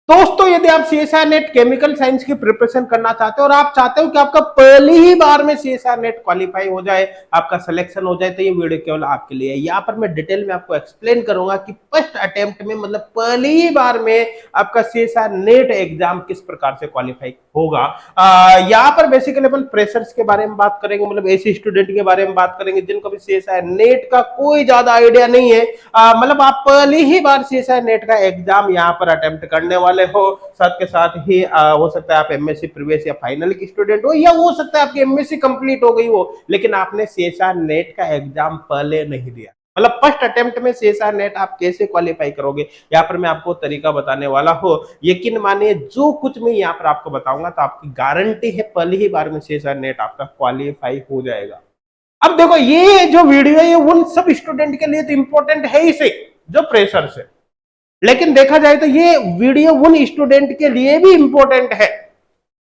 दोस्तों यदि आप सीएसआर नेट केमिकल साइंस की प्रिपरेशन करना चाहते हो और आप चाहते हो कि आपका पहली ही बार में सीएसआर नेट क्वालिफाई हो जाए, आपका सिलेक्शन हो जाए, तो ये वीडियो केवल आपके लिए है। यहाँ पर मैं डिटेल में आपको एक्सप्लेन करूंगा कि फर्स्ट अटेम्प्ट में मतलब पहली ही बार में आपका सीएसआर नेट एग्जाम किस प्रकार से क्वालिफाई होगा। यहाँ पर बेसिकली अपन प्रेशर्स के बारे में बात करेंगे, मतलब ऐसे स्टूडेंट के बारे में बात करेंगे जिनको भी सीएसआर नेट का कोई ज्यादा आइडिया नहीं है। मतलब आप पहली ही बार सीएसआर नेट का एग्जाम यहाँ पर अटेम्प्ट करने वाले हो। साथ के साथ ही हो सकता है आप एमएससी प्रीवियस या फाइनल की स्टूडेंट हो, या हो सकता है आपकी एमएससी कंप्लीट हो गई हो लेकिन आपने सीएसआर नेट का एग्जाम पहले नहीं दिया। मतलब फर्स्ट अटेम्प्ट में सीएसआर नेट आप कैसे क्वालिफाई करोगे, यहाँ पर मैं आपको तरीका बताने वाला हूँ। यकीन मानिए जो कुछ मैं यहाँ पर आपको बताऊंगा तो आपकी गारंटी है पहली ही बार में सीएसआर नेट आपका क्वालिफाई हो जाएगा। अब देखो ये जो वीडियो है ये उन सब स्टूडेंट के लिए तो इंपॉर्टेंट है ही से जो प्रेशर से, लेकिन देखा जाए तो ये वीडियो उन स्टूडेंट के लिए भी इंपॉर्टेंट है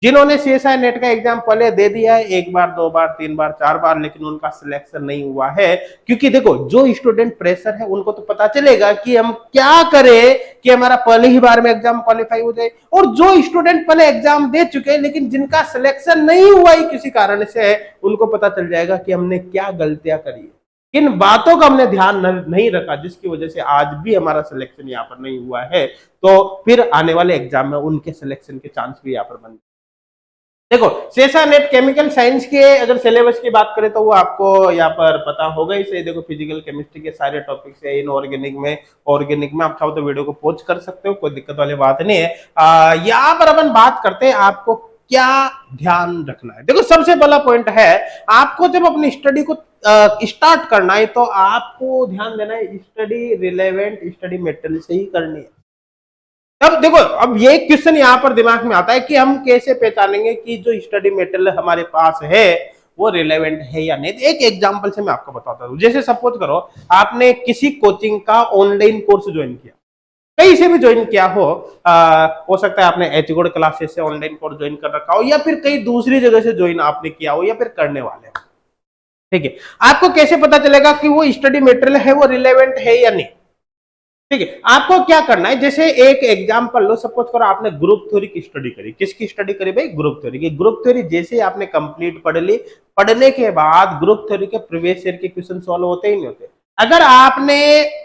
जिन्होंने सीएसआर नेट का एग्जाम पहले दे दिया है, एक बार, दो बार, तीन बार, चार बार, लेकिन उनका सिलेक्शन नहीं हुआ है। क्योंकि देखो जो स्टूडेंट प्रेशर है उनको तो पता चलेगा कि हम क्या करें कि हमारा पहले ही बार में एग्जाम क्वालिफाई हो जाए, और जो स्टूडेंट पहले एग्जाम दे चुके हैं लेकिन जिनका सिलेक्शन नहीं हुआ ही किसी कारण से, उनको पता चल जाएगा कि हमने क्या गलतियां करी, किन बातों का हमने ध्यान नहीं रखा जिसकी वजह से आज भी हमारा सिलेक्शन यहाँ पर नहीं हुआ है। तो फिर आने वाले एग्जाम में उनके सिलेक्शन के चांस भी यहाँ पर बन। देखो सीएसआर नेट केमिकल साइंस के अगर सिलेबस की बात करें तो वो आपको यहाँ पर पता होगा ही सही। देखो फिजिकल केमिस्ट्री के सारे टॉपिक्स है, इनऑर्गेनिक में आप चाहो तो वीडियो को पॉज कर सकते हो, कोई दिक्कत वाली बात नहीं है। यहाँ पर अपन बात करते हैं आपको क्या ध्यान रखना है। देखो सबसे पहला पॉइंट है, आपको जब अपनी स्टडी को स्टार्ट करना है तो आपको ध्यान देना है स्टडी रिलेवेंट स्टडी मटेरियल से ही करनी है। अब देखो अब ये क्वेश्चन यहाँ पर दिमाग में आता है कि हम कैसे पहचानेंगे कि जो स्टडी मटेरियल हमारे पास है वो रिलेवेंट है या नहीं। एक एग्जांपल से मैं आपको बताता हूँ। जैसे सपोज करो आपने किसी कोचिंग का ऑनलाइन कोर्स ज्वाइन किया, कहीं से भी ज्वाइन किया हो सकता है आपने एचगोड क्लासेस से ऑनलाइन कोर्स ज्वाइन कर रखा हो, या फिर कई दूसरी जगह से ज्वाइन आपने किया हो, या फिर करने वाले हो। ठीक है, आपको कैसे पता चलेगा कि वो स्टडी मटेरियल है वो रिलेवेंट है या नहीं। ठीक है, आपको क्या करना है, जैसे एक एग्जांपल लो, सपोज करो आपने ग्रुप थ्योरी की स्टडी करी। किसकी स्टडी करी भाई? ग्रुप थ्योरी की। ग्रुप थ्योरी जैसे आपने कंप्लीट पढ़ ली, पढ़ने के बाद ग्रुप थ्योरी के प्रीवियस ईयर के क्वेश्चन सॉल्व होते ही नहीं होते। अगर आपने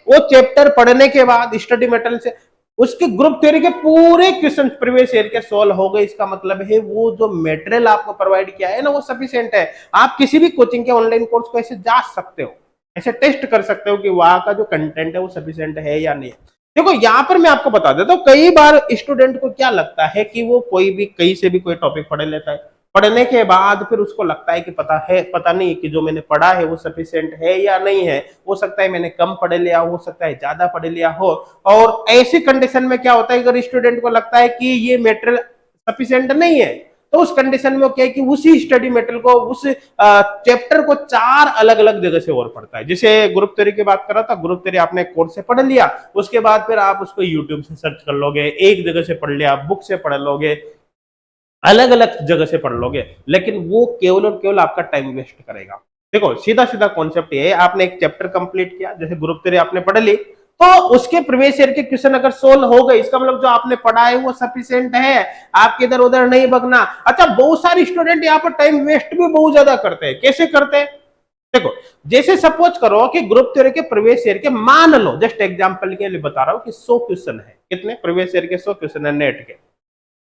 वो चैप्टर पढ़ने के बाद स्टडी मटेरियल से उसके ग्रुप थ्योरी के पूरे क्वेश्चन प्रीवियस ईयर के सॉल्व हो गए, इसका मतलब है वो जो मटेरियल आपको प्रोवाइड किया है ना वो सफिशिएंट है। आप किसी भी कोचिंग के ऑनलाइन कोर्स को ऐसे जांच सकते हो, ऐसे टेस्ट कर सकते हो कि वहां का जो कंटेंट है वो सफिशिएंट है या नहीं। देखो यहाँ पर मैं आपको बता देता हूँ, कई बार स्टूडेंट को क्या लगता है कि वो कोई भी कहीं से भी कोई टॉपिक पढ़ लेता है, पढ़ने के बाद फिर उसको लगता है कि पता नहीं कि जो मैंने पढ़ा है वो सफिशिएंट है या नहीं है। हो सकता है मैंने कम पढ़ लिया हो सकता है ज्यादा पढ़ लिया हो। और ऐसी कंडीशन में क्या होता है, अगर स्टूडेंट को लगता है कि ये मटेरियल सफिशिएंट नहीं है तो उस कंडीशन में क्या है कि उसी स्टडी मटेरियल को, उस चैप्टर को 4 अलग अलग जगह से और पढ़ता है। जैसे ग्रुप थ्योरी की बात कर रहा था, ग्रुप थ्योरी आपने कोर्स से पढ़ लिया, उसके बाद फिर आप उसको यूट्यूब से सर्च कर लोगे, एक जगह से पढ़ लिया, बुक से पढ़ लोगे, अलग अलग जगह से पढ़ लोगे, लेकिन वो केवल और केवल आपका टाइम वेस्ट करेगा। देखो सीधा सीधा कॉन्सेप्ट ये है, आपने एक चैप्टर कंप्लीट किया, जैसे ग्रुप थ्योरी आपने पढ़ ली, तो उसके प्रीवियस ईयर के क्वेश्चन अगर सोल्व हो गए, इसका मतलब जो आपने पढ़ा है वो सफिशिएंट है, आपके इधर उधर नहीं भगना। अच्छा, बहुत सारे स्टूडेंट यहाँ पर टाइम वेस्ट भी बहुत ज्यादा करते हैं। कैसे करते हैं? देखो जैसे सपोज करो कि ग्रुप थ्योरी के प्रीवियस ईयर के, मान लो जस्ट एग्जांपल के लिए बता रहा हूं कि 100 क्वेश्चन है। कितने? प्रीवियस ईयर के 100 क्वेश्चन है नेट के।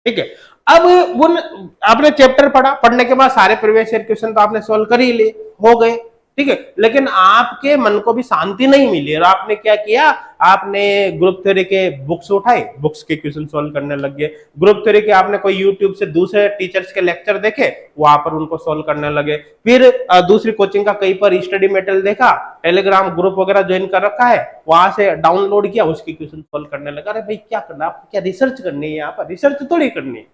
ठीक है, अब उन आपने चैप्टर पढ़ा, पढ़ने के बाद सारे प्रीवियस ईयर क्वेश्चन तो आपने सोल्व कर ही लिए, हो गए। ठीक है, लेकिन आपके मन को भी शांति नहीं मिली और आपने क्या किया, आपने ग्रुप थ्योरी के बुक्स उठाए, बुक्स के क्वेश्चन सोल्व करने लग गए। ग्रुप थ्योरी के आपने कोई यूट्यूब से दूसरे टीचर्स के लेक्चर देखे, वहां पर उनको सोल्व करने लगे। फिर दूसरी कोचिंग का कहीं पर स्टडी मटेरियल देखा, टेलीग्राम ग्रुप वगैरह ज्वाइन कर रखा है, वहां से डाउनलोड किया, उसकी क्वेश्चन सोल्व करने लगा। अरे भाई क्या करना है आपको? क्या रिसर्च करनी है? यहाँ पर रिसर्च थोड़ी करनी है,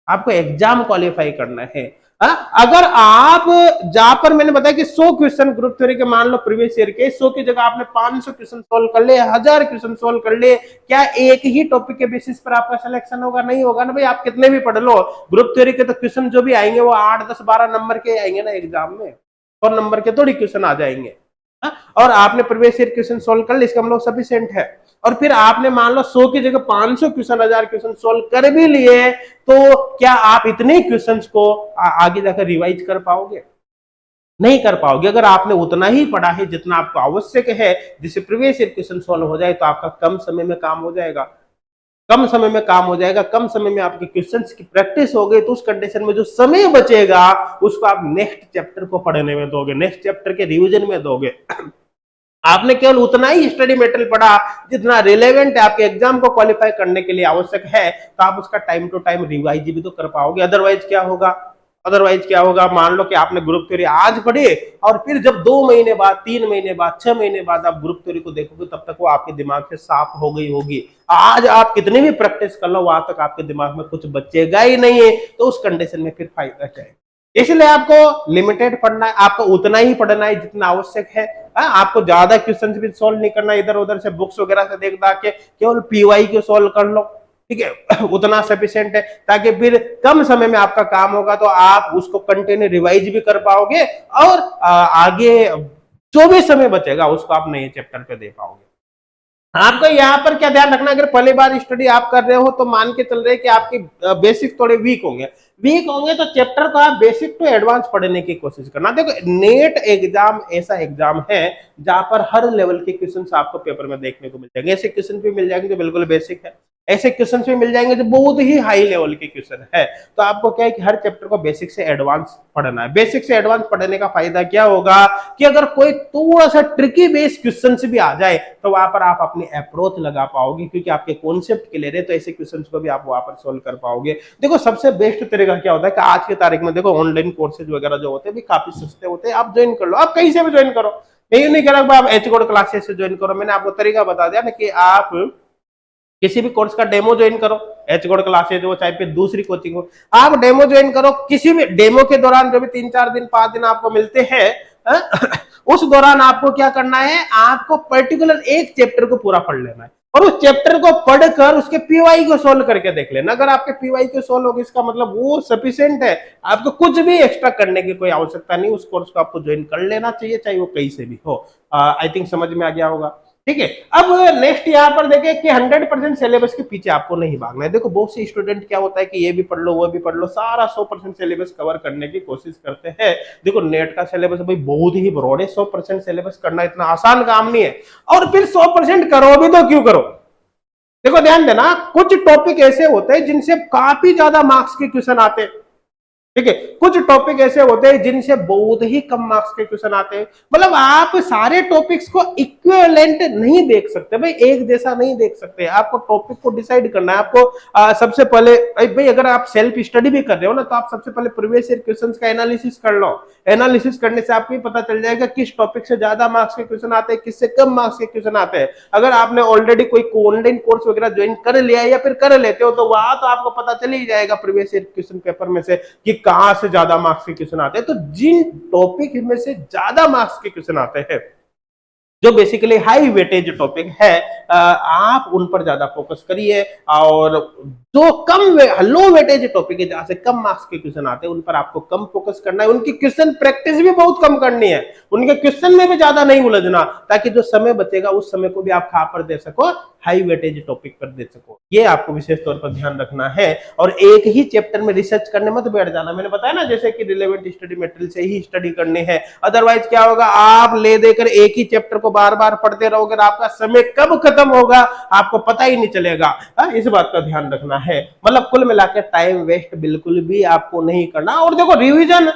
आपको एग्जाम क्वालिफाई करना है। अगर आप जहां पर मैंने बताया कि 100 क्वेश्चन ग्रुप थ्योरी के मान लो प्रीवियस ईयर के, 100 की जगह आपने 500 क्वेश्चन सोल्व कर ले, 1000 क्वेश्चन सोल्व कर ले, क्या एक ही टॉपिक के बेसिस पर आपका सिलेक्शन होगा? नहीं होगा ना भाई। आप कितने भी पढ़ लो, ग्रुप थ्योरी के तो क्वेश्चन जो भी आएंगे वो 8, 10, 12 नंबर के आएंगे ना एग्जाम में, 100 नंबर के थोड़ी क्वेश्चन आ जाएंगे। और आपने प्रीवियस ईयर क्वेश्चन सोल्व कर लिया, इसका मतलब सफिशिएंट है। और फिर आपने मान लो 100 की जगह 500 क्वेश्चन, 1000 क्वेश्चन सोल्व कर भी लिए, तो क्या आप इतने क्वेश्चंस को आगे जाकर रिवाइज कर पाओगे? नहीं कर पाओगे। अगर आपने उतना ही पढ़ा है जितना आपको आवश्यक है, जिससे प्रीवियस ईयर क्वेश्चन सोल्व हो जाए, तो आपका कम समय में काम हो जाएगा, कम समय में काम हो जाएगा, कम समय में आपके क्वेश्चंस की प्रैक्टिस हो गई, तो उस कंडीशन में जो समय बचेगा उसको आप नेक्स्ट चैप्टर को पढ़ने में दोगे, नेक्स्ट चैप्टर के रिवीजन में दोगे। आपने केवल उतना ही स्टडी मटेरियल पढ़ा जितना रिलेवेंट है, आपके एग्जाम को क्वालिफाई करने के लिए आवश्यक है, तो आप उसका टाइम टू टाइम रिवाइज भी तो कर पाओगे। अदरवाइज क्या होगा? अदरवाइज क्या होगा? मान लो कि आपने ग्रुप थ्योरी आज पढ़ी और फिर जब 2 महीने बाद, 3 महीने बाद, 6 महीने बाद आप ग्रुप थ्योरी को देखोगे, तब तक वो आपके दिमाग से साफ हो गई होगी। आज आप कितनी भी प्रैक्टिस कर लो, वहां तक आपके दिमाग में कुछ बचेगा ही नहीं है, तो उस कंडीशन में फिर फायदा क्या है? इसलिए आपको लिमिटेड पढ़ना है, आपको उतना ही पढ़ना है जितना आवश्यक है। आपको ज्यादा क्वेश्चन भी सोल्व नहीं करना, इधर उधर से बुक्स वगैरह से देख दाख के केवल पीवाई को सोल्व कर लो, ठीक है, उतना सफिशिएंट है, ताकि फिर कम समय में आपका काम होगा तो आप उसको कंटिन्यू रिवाइज भी कर पाओगे, और आगे जो भी समय बचेगा उसको आप नए चैप्टर पे दे पाओगे। आपको यहाँ पर क्या ध्यान रखना, अगर पहली बार स्टडी आप कर रहे हो तो मान के चल रहे कि आपके बेसिक थोड़े वीक होंगे, तो चैप्टर को आप बेसिक टू एडवांस पढ़ने की कोशिश करना। देखो, नेट एग्जाम ऐसा एग्जाम है जहां पर हर लेवल के क्वेश्चंस आपको पेपर में देखने को मिल जाएंगे। ऐसे क्वेश्चन भी मिल जाएंगे जो बिल्कुल बेसिक है, ऐसे क्वेश्चन भी मिल जाएंगे जो बहुत ही हाई लेवल के क्वेश्चन है। तो आपको क्या है कि हर चैप्टर को बेसिक से एडवांस पढ़ना है। बेसिक से एडवांस पढ़ने का फायदा क्या होगा कि अगर कोई थोड़ा सा ट्रिकी बेस क्वेश्चन भी आ जाए तो वहां पर आप अपनी अप्रोच लगा पाओगे, क्योंकि आपके कॉन्सेप्ट क्लियर है, तो ऐसे क्वेश्चंस को भी आप वहां पर सोल्व कर पाओगे। देखो, सबसे बेस्ट तरीका क्या होता है कि आज की तारीख में देखो ऑनलाइन कोर्सेज वगैरह जो होते हैं भी काफी सस्ते होते हैं, आप ज्वाइन कर लो, आप कहीं से भी ज्वाइन करो, यही नहीं करा आप एच कोड क्लासेस से ज्वाइन करो। मैंने आपको तरीका बता दिया ना कि आप किसी भी कोर्स का डेमो ज्वाइन करो, एच कोड क्लासेज हो चाहे फिर दूसरी कोचिंग हो, आप डेमो ज्वाइन करो। किसी भी डेमो के दौरान जो भी 3-4 दिन 5 दिन आपको मिलते हैं, उस दौरान आपको क्या करना है, आपको पर्टिकुलर एक चैप्टर को पूरा पढ़ लेना है, और उस चैप्टर को पढ़कर उसके पीवाई को सोल्व करके देख लेना। अगर आपके पीवाई को सोल्व होगी, इसका मतलब वो सफिशिएंट है, आपको कुछ भी एक्स्ट्रा करने की कोई आवश्यकता नहीं, उस कोर्स को आपको ज्वाइन कर लेना चाहिए, चाहे वो कहीं से भी हो। आई थिंक समझ में आ गया होगा, ठीक है। अब नेक्स्ट यहाँ पर देखें कि 100% सिलेबस के पीछे आपको नहीं भागना है। देखो, बहुत से स्टूडेंट क्या होता है कि ये भी पढ़ लो वो भी पढ़ लो, सारा 100% सिलेबस कवर करने की कोशिश करते हैं। देखो, नेट का सिलेबस भाई बहुत ही ब्रॉड है, 100% सिलेबस करना इतना आसान काम नहीं है, और फिर 100% करो भी तो क्यों करो। देखो, ध्यान देना, कुछ टॉपिक ऐसे होते हैं जिनसे काफी ज्यादा मार्क्स के क्वेश्चन आते हैं, ठीक है, कुछ टॉपिक ऐसे होते हैं जिनसे बहुत ही कम मार्क्स के क्वेश्चन आते हैं। मतलब आप सारे टॉपिक्स को इक्विवेलेंट नहीं देख सकते भाई, एक जैसा नहीं देख सकते। आपको टॉपिक को डिसाइड करना है। आपको सबसे पहले भाई, अगर आप सेल्फ स्टडी भी कर रहे हो ना, तो आप सबसे पहले प्रीवियस ईयर क्वेश्चंस का एनालिसिस कर लो। एनालिसिस करने से आपको पता चल जाएगा किस टॉपिक से ज्यादा मार्क्स के क्वेश्चन आते हैं, किससे कम मार्क्स के क्वेश्चन आते हैं। अगर आपने ऑलरेडी कोई ऑनलाइन कोर्स वगैरह ज्वाइन कर लिया है या फिर कर लेते हो, तो वहां तो आपको पता चल ही जाएगा प्रीवियस ईयर क्वेश्चन पेपर में से कि कहां से ज्यादा मार्क्स के क्वेश्चन आते हैं। तो जिन टॉपिक में से ज्यादा मार्क्स के क्वेश्चन आते हैं, जो बेसिकली हाई वेटेज टॉपिक है, आप उन पर ज्यादा फोकस करिए, और जो लो वेटेज टॉपिक है, जहां से कम मार्क्स के क्वेश्चन आते हैं, उन पर आपको कम फोकस करना है। उनकी क्वेश्चन प्रैक्टिस भी बहुत कम करनी है, उनके क्वेश्चन में भी ज्यादा नहीं उलझना, ताकि जो समय बचेगा उस समय को भी आप कहां पर दे सको, हाई वेटेज टॉपिक पर दे सको। ये आपको विशेष तौर पर ध्यान रखना है। और एक ही चैप्टर में रिसर्च करने मत बैठ जाना। मैंने बताया ना, जैसे कि रिलेवेंट स्टडी मटेरियल से ही स्टडी करनी है, अदरवाइज क्या होगा, आप ले देकर एक ही चैप्टर को बार बार पढ़ते रहोगे, आपका समय कब खत्म होगा आपको पता ही नहीं चलेगा। इस बात का ध्यान रखना है। मतलब कुल मिलाकर टाइम वेस्ट बिल्कुल भी आपको नहीं करना। और देखो, रिवीजन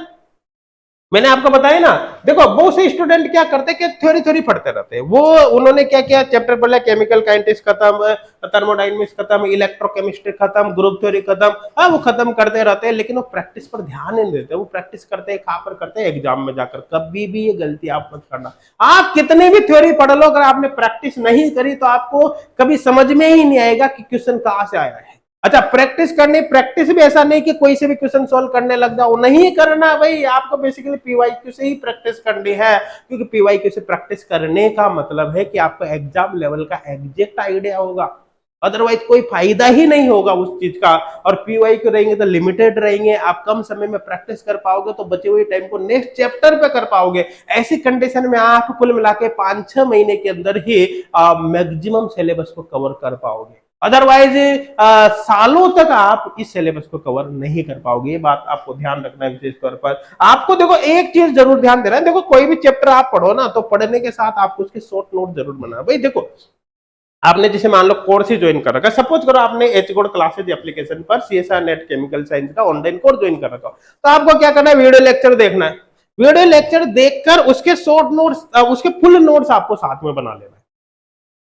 मैंने आपको बताया ना, देखो बहुत से स्टूडेंट क्या करते हैं कि थ्योरी पढ़ते रहते हैं। वो उन्होंने क्या किया, चैप्टर पढ़ लिया, केमिकल काइनेटिक्स खत्म, थर्मोडायनामिक्स खत्म, इलेक्ट्रोकेमिस्ट्री खत्म, ग्रुप थ्योरी खत्म, वो खत्म करते रहते हैं, लेकिन वो प्रैक्टिस पर ध्यान नहीं देते। वो प्रैक्टिस करते हैं कहां पर करते हैं, एग्जाम में जाकर। कभी भी ये गलती आप मत करना। आप कितने भी थ्योरी पढ़ लो, अगर आपने प्रैक्टिस नहीं करी तो आपको कभी समझ में ही नहीं आएगा कि क्वेश्चन कहां से आया है। अच्छा, प्रैक्टिस करनी, प्रैक्टिस भी ऐसा नहीं कि कोई से भी क्वेश्चन सॉल्व करने लग जाओ, नहीं करना भाई। आपको बेसिकली पीवाईक्यू से ही प्रैक्टिस करनी है, क्योंकि पीवाईक्यू से प्रैक्टिस करने का मतलब है कि आपको एग्जाम लेवल का एग्जैक्ट आइडिया होगा। अदरवाइज कोई फायदा ही नहीं होगा उस चीज का। और पीवाई के रहेंगे तो लिमिटेड रहेंगे, आप कम समय में प्रैक्टिस कर पाओगे तो बचे हुए टाइम को नेक्स्ट चैप्टर पे कर पाओगे। ऐसी कंडीशन में आप कुल मिला के 5-6 महीने के अंदर ही मैक्सिमम सिलेबस को कवर कर पाओगे। अदरवाइज सालों तक आप इस सिलेबस को कवर नहीं कर पाओगे। ये बात आपको ध्यान रखना है विशेष तौर पर। आपको देखो एक चीज जरूर ध्यान देना है, देखो कोई भी चैप्टर आप पढ़ो ना तो पढ़ने के साथ आपको उसके शॉर्ट नोट जरूर बनाना। भाई देखो आपने जैसे मान लो कोर्स ही ज्वाइन कर रखा है, सपोज करो आपने एच कोड क्लासेज एप्लीकेशन पर सीएसआर नेट केमिकल साइंस का ऑनलाइन कोर्स ज्वाइन कर रखा, तो आपको क्या करना है, वीडियो लेक्चर देखना है। वीडियो लेक्चर देखकर उसके शॉर्ट नोट्स, उसके फुल नोट्स आपको साथ में बना लेना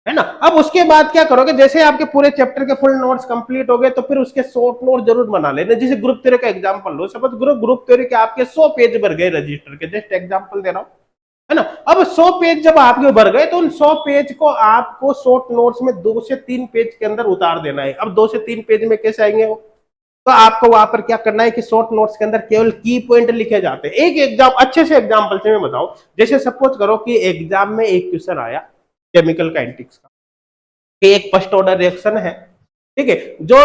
है ना। अब उसके बाद क्या करोगे, जैसे आपके पूरे चैप्टर के फुल नोट्स कंप्लीट हो गए तो फिर उसके शॉर्ट नोट जरूर बना लेना। जैसे ग्रुप थ्योरी का एग्जांपल लो, सपोज ग्रुप थ्योरी के आपके 100 पेज भर गए रजिस्टर के, जस्ट एग्जांपल दे रहा हूं, है ना। अब 100 पेज जब आपके भर गए तो उन 100 पेज को आपको शॉर्ट नोट्स में 2 से 3 पेज के अंदर उतार देना है। अब 2 से 3 पेज में कैसे आएंगे वो, तो आपको वहां पर क्या करना है कि शॉर्ट नोट्स के अंदर केवल की पॉइंट लिखे जाते हैं। एक एग्जाम अच्छे से एग्जांपल से मैं बताऊं, जैसे सपोज करो कि एग्जाम में एक क्वेश्चन आया केमिकल काइनेटिक्स का, कि एक फर्स्ट ऑर्डर रिएक्शन है, ठीक है, जो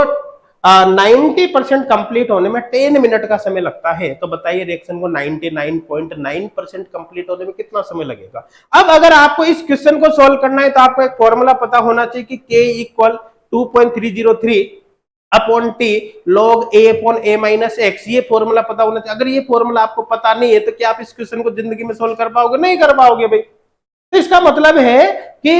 90% कंप्लीट होने में 10 मिनट का समय लगता है, तो बताइए रिएक्शन को 99.9% कंप्लीट होने में कितना समय लगेगा। अब अगर आपको इस क्वेश्चन को सॉल्व करना है तो आपको एक फॉर्मूला पता होना चाहिए कि K equal 2.303 upon T log A upon A minus X, ये फॉर्मूला पता होना चाहिए। अगर ये फॉर्मूला आपको पता नहीं है तो क्या आप इस क्वेश्चन को जिंदगी में सोल्व कर पाओगे, नहीं कर पाओगे भाई। तो इसका मतलब है कि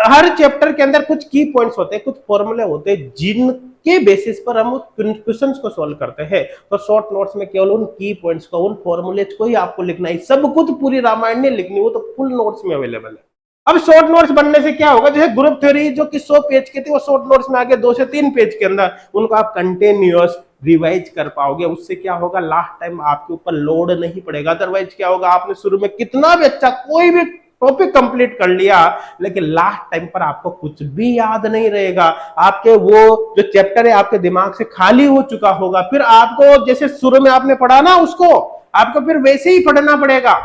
हर चैप्टर के अंदर कुछ की पॉइंट्स होते हैं, कुछ फॉर्मूले होते हैं जिनके बेसिस पर हम क्वेश्चंस को सॉल्व करते हैं। तो शॉर्ट नोट्स में केवल उन की पॉइंट्स को, उन फॉर्मूलेज को ही आपको लिखना है, सब कुछ पूरी रामायण नहीं लिखनी, वो तो फुल नोट्स में अवेलेबल है। अब शॉर्ट नोट्स बनने से क्या होगा, जैसे ग्रुप थ्योरी जो कि 100 पेज की थी वो शॉर्ट नोट्स में आगे 2 से 3 पेज के अंदर, उनको आप कंटिन्यूअस रिवाइज कर पाओगे। उससे क्या होगा, लास्ट टाइम आपके ऊपर लोड नहीं पड़ेगा। अदरवाइज क्या होगा, आपने शुरू में कितना भी अच्छा कोई भी टॉपिक कंप्लीट कर लिया लेकिन लास्ट टाइम पर आपको कुछ भी याद नहीं रहेगा। आपके वो जो चैप्टर है आपके दिमाग से खाली हो चुका होगा। फिर आपको जैसे शुरू में आपने पढ़ा ना उसको आपको फिर वैसे ही पढ़ना पड़ेगा।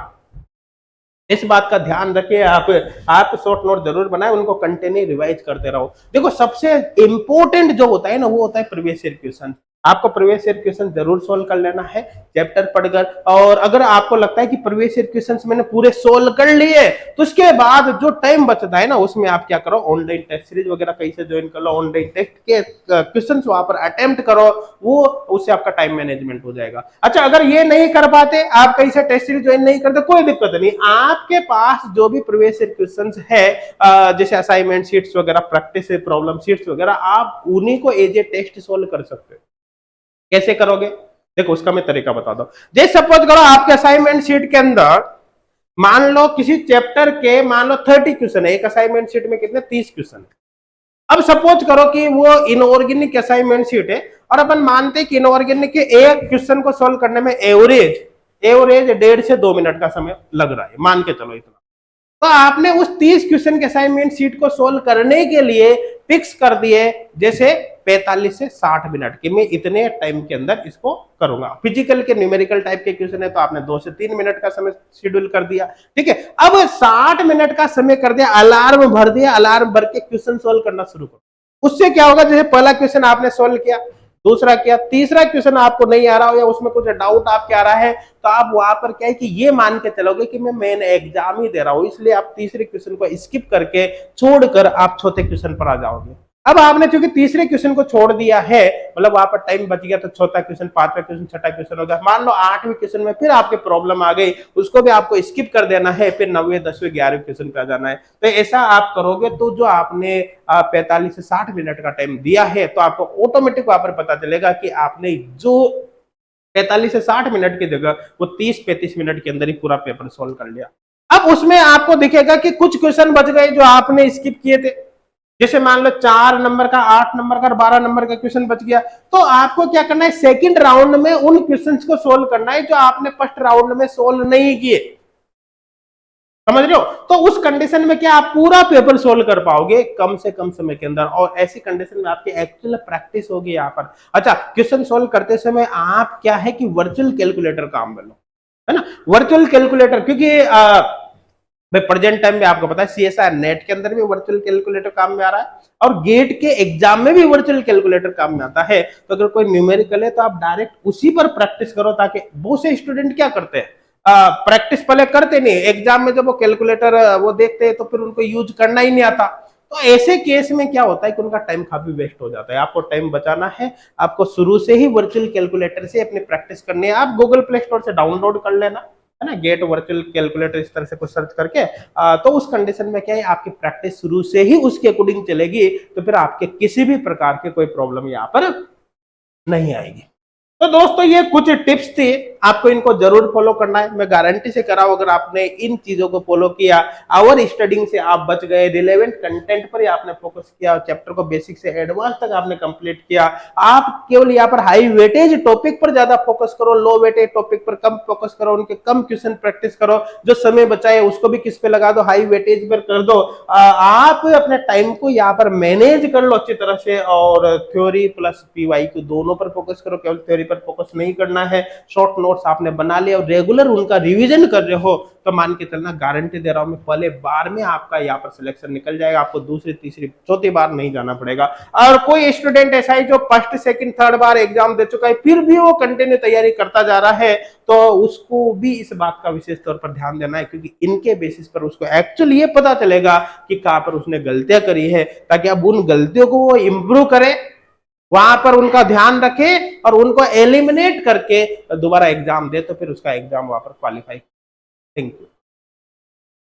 इस बात का ध्यान रखिए। आप शॉर्ट नोट जरूर बनाए, उनको कंटिन्यू रिवाइज करते रहो। देखो सबसे इंपॉर्टेंट जो होता है ना वो होता है प्रीवियस ईयर क्वेश्चन। आपको प्रीवियस ईयर क्वेश्चन जरूर सोल्व कर लेना है चैप्टर पढ़कर। और अगर आपको लगता है कि प्रीवियस ईयर क्वेश्चंस मैंने पूरे सोल्व कर लिए तो उसके बाद जो टाइम बचता है ना उसमें आप क्या करो, ऑनलाइन टेस्ट सीरीज वगैरह कहीं से ज्वाइन कर लो, ऑनलाइन टेस्ट के क्वेश्चंस वहां पर अटेम्प्ट करो, वो उससे आपका टाइम मैनेजमेंट हो जाएगा। अच्छा अगर ये नहीं कर पाते, आप कहीं से टेस्ट सीरीज ज्वाइन नहीं करते, कोई दिक्कत नहीं, आपके पास जो भी प्रीवियस ईयर क्वेश्चंस है जैसे असाइनमेंट शीट्स वगैरह, प्रैक्टिस प्रॉब्लम शीट्स वगैरह, आप उन्हीं को एज ए टेस्ट सोल्व कर सकते हो। कैसे करोगे, देखो उसका मैं तरीका बता दो। जैसे सपोज करो आपके असाइनमेंट शीट के अंदर मान लो किसी चैप्टर के मान लो 30 क्वेश्चन है, एक असाइनमेंट शीट में कितने 30 क्वेश्चन है। अब सपोज करो कि वो इनऑर्गेनिक असाइनमेंट शीट है और अपन मानते हैं कि इनऑर्गेनिक के एक क्वेश्चन को सोल्व करने में एवरेज 1.5 से 2 मिनट का समय लग रहा है, मान के चलो इतना। तो आपने उस 30 क्वेश्चन के असाइनमेंट शीट को सोल्व करने के लिए फिक्स कर दिए जैसे 45 से 60 मिनट कि मैं इतने टाइम के अंदर इसको करूंगा। फिजिकल के न्यूमेरिकल टाइप के क्वेश्चन है तो आपने 2 से 3 मिनट का समय शेड्यूल कर दिया, ठीक है। अब 60 मिनट का समय कर दिया, अलार्म भर दिया, अलार्म भर के क्वेश्चन सोल्व करना शुरू करो। उससे क्या होगा, जैसे पहला क्वेश्चन आपने सोल्व किया, दूसरा किया, तीसरा क्वेश्चन आपको नहीं आ रहा हो या उसमें कुछ डाउट आपके आ रहा है तो आप वहां पर क्या है कि ये मान के चलोगे कि मैं मेन एग्जाम ही दे रहा हूं, इसलिए आप तीसरे क्वेश्चन को स्किप करके छोड़कर आप चौथे क्वेश्चन पर आ जाओगे। अब आपने चूंकि तीसरे क्वेश्चन को छोड़ दिया है, मतलब वहां पर टाइम बच गया, तो चौथा क्वेश्चन, पांचवा क्वेश्चन, छठा क्वेश्चन हो गया। मान लो 8वें क्वेश्चन में फिर आपके प्रॉब्लम आ गई, उसको भी आपको स्किप कर देना है, फिर 9वें, 10वें, 11वें क्वेश्चन पे आ जाना है। तो ऐसा आप करोगे तो जो आपने 45 से 60 मिनट का टाइम दिया है तो आपको ऑटोमेटिक वहां पर पता चलेगा कि आपने जो 45 से 60 मिनट की जगह वो 30-35 मिनट के अंदर ही पूरा पेपर सोल्व कर लिया। अब उसमें आपको दिखेगा कि कुछ क्वेश्चन बच गए जो आपने स्किप किए थे, जैसे मान लो 4 नंबर का, 8 नंबर का, 12 नंबर का क्वेश्चन बच गया, तो आपको क्या करना है, सेकंड राउंड में उन क्वेश्चंस को सोल्व करना है जो आपने फर्स्ट राउंड में सोल्व नहीं किए। समझ रहे हो? तो उस कंडीशन में क्या आप पूरा पेपर सोल्व कर पाओगे कम से कम समय के अंदर, और ऐसी कंडीशन में आपकी एक्चुअल प्रैक्टिस होगी यहाँ पर। अच्छा क्वेश्चन सोल्व करते समय आप क्या है कि वर्चुअल कैलकुलेटर काम कर लो, है ना। वर्चुअल कैलकुलेटर, क्योंकि भाई प्रेजेंट टाइम में आपको पता है सीएसआर नेट के अंदर भी वर्चुअल कैलकुलेटर काम में आ रहा है और गेट के एग्जाम में भी वर्चुअल कैलकुलेटर काम में आता है। तो अगर कोई न्यूमेरिकल है तो आप डायरेक्ट उसी पर प्रैक्टिस करो, ताकि बहुत से स्टूडेंट क्या करते हैं, प्रैक्टिस पहले करते नहीं, एग्जाम में जब वो कैलकुलेटर वो देखते हैं तो फिर उनको यूज करना ही नहीं आता। तो ऐसे केस में क्या होता है कि उनका टाइम काफी वेस्ट हो जाता है। आपको टाइम बचाना है, आपको शुरू से ही वर्चुअल कैलकुलेटर से अपनी प्रैक्टिस करनी है। आप गूगल प्ले स्टोर से डाउनलोड कर लेना, है ना, गेट वर्चुअल कैलकुलेटर इस तरह से कुछ सर्च करके। तो उस कंडीशन में क्या है, आपकी प्रैक्टिस शुरू से ही उसके अकॉर्डिंग चलेगी, तो फिर आपके किसी भी प्रकार के कोई प्रॉब्लम यहाँ पर नहीं आएगी। तो दोस्तों ये कुछ टिप्स थी, आपको इनको जरूर फॉलो करना है। मैं गारंटी से करा हूं अगर आपने इन चीजों को फॉलो किया, आवर स्टडिंग से आप बच गए, रिलेवेंट कंटेंट पर ही आपने फोकस किया, चैप्टर को बेसिक से एडवांस तक आपने कंप्लीट किया। आप केवल यहाँ पर हाई वेटेज टॉपिक पर ज्यादा फोकस करो, लो वेटेज टॉपिक पर कम फोकस करो, उनके कम क्वेश्चन प्रैक्टिस करो, जो समय बचाए उसको भी किस पे लगा दो, हाई वेटेज पर कर दो। आप अपने टाइम को यहाँ पर मैनेज कर लो अच्छी तरह से, और थ्योरी प्लस पीवाईक्यू दोनों पर फोकस करो, केवल थ्योरी पर फोकस नहीं करना है। शॉर्ट नोट्स आपने बना लिया और रेगुलर उनका रिवीजन कर रहे हो, तो मान के चलना गारंटी दे रहा हूं मैं, पहले बार में आपका यहाँ पर सिलेक्शन निकल जाएगा, आपको दूसरी तीसरी चौथी बार नहीं जाना पड़ेगा। और कोई स्टूडेंट ऐसा है जो फर्स्ट सेकंड थर्ड बार एग्जाम दे चुका है फिर भी वो कंटिन्यू तैयारी करता जा रहा है, तो उसको भी इस बात का विशेष तौर पर ध्यान देना है, क्योंकि इनके बेसिस पर उसको एक्चुअली ये पता चलेगा कि कहां पर उसने गलतियां करी है, ताकि अब उन गलतियों को वो इंप्रूव करे, वहां पर उनका ध्यान रखे और उनको एलिमिनेट करके दोबारा एग्जाम दे, तो फिर उसका एग्जाम वहां पर क्वालिफाई। Thank you.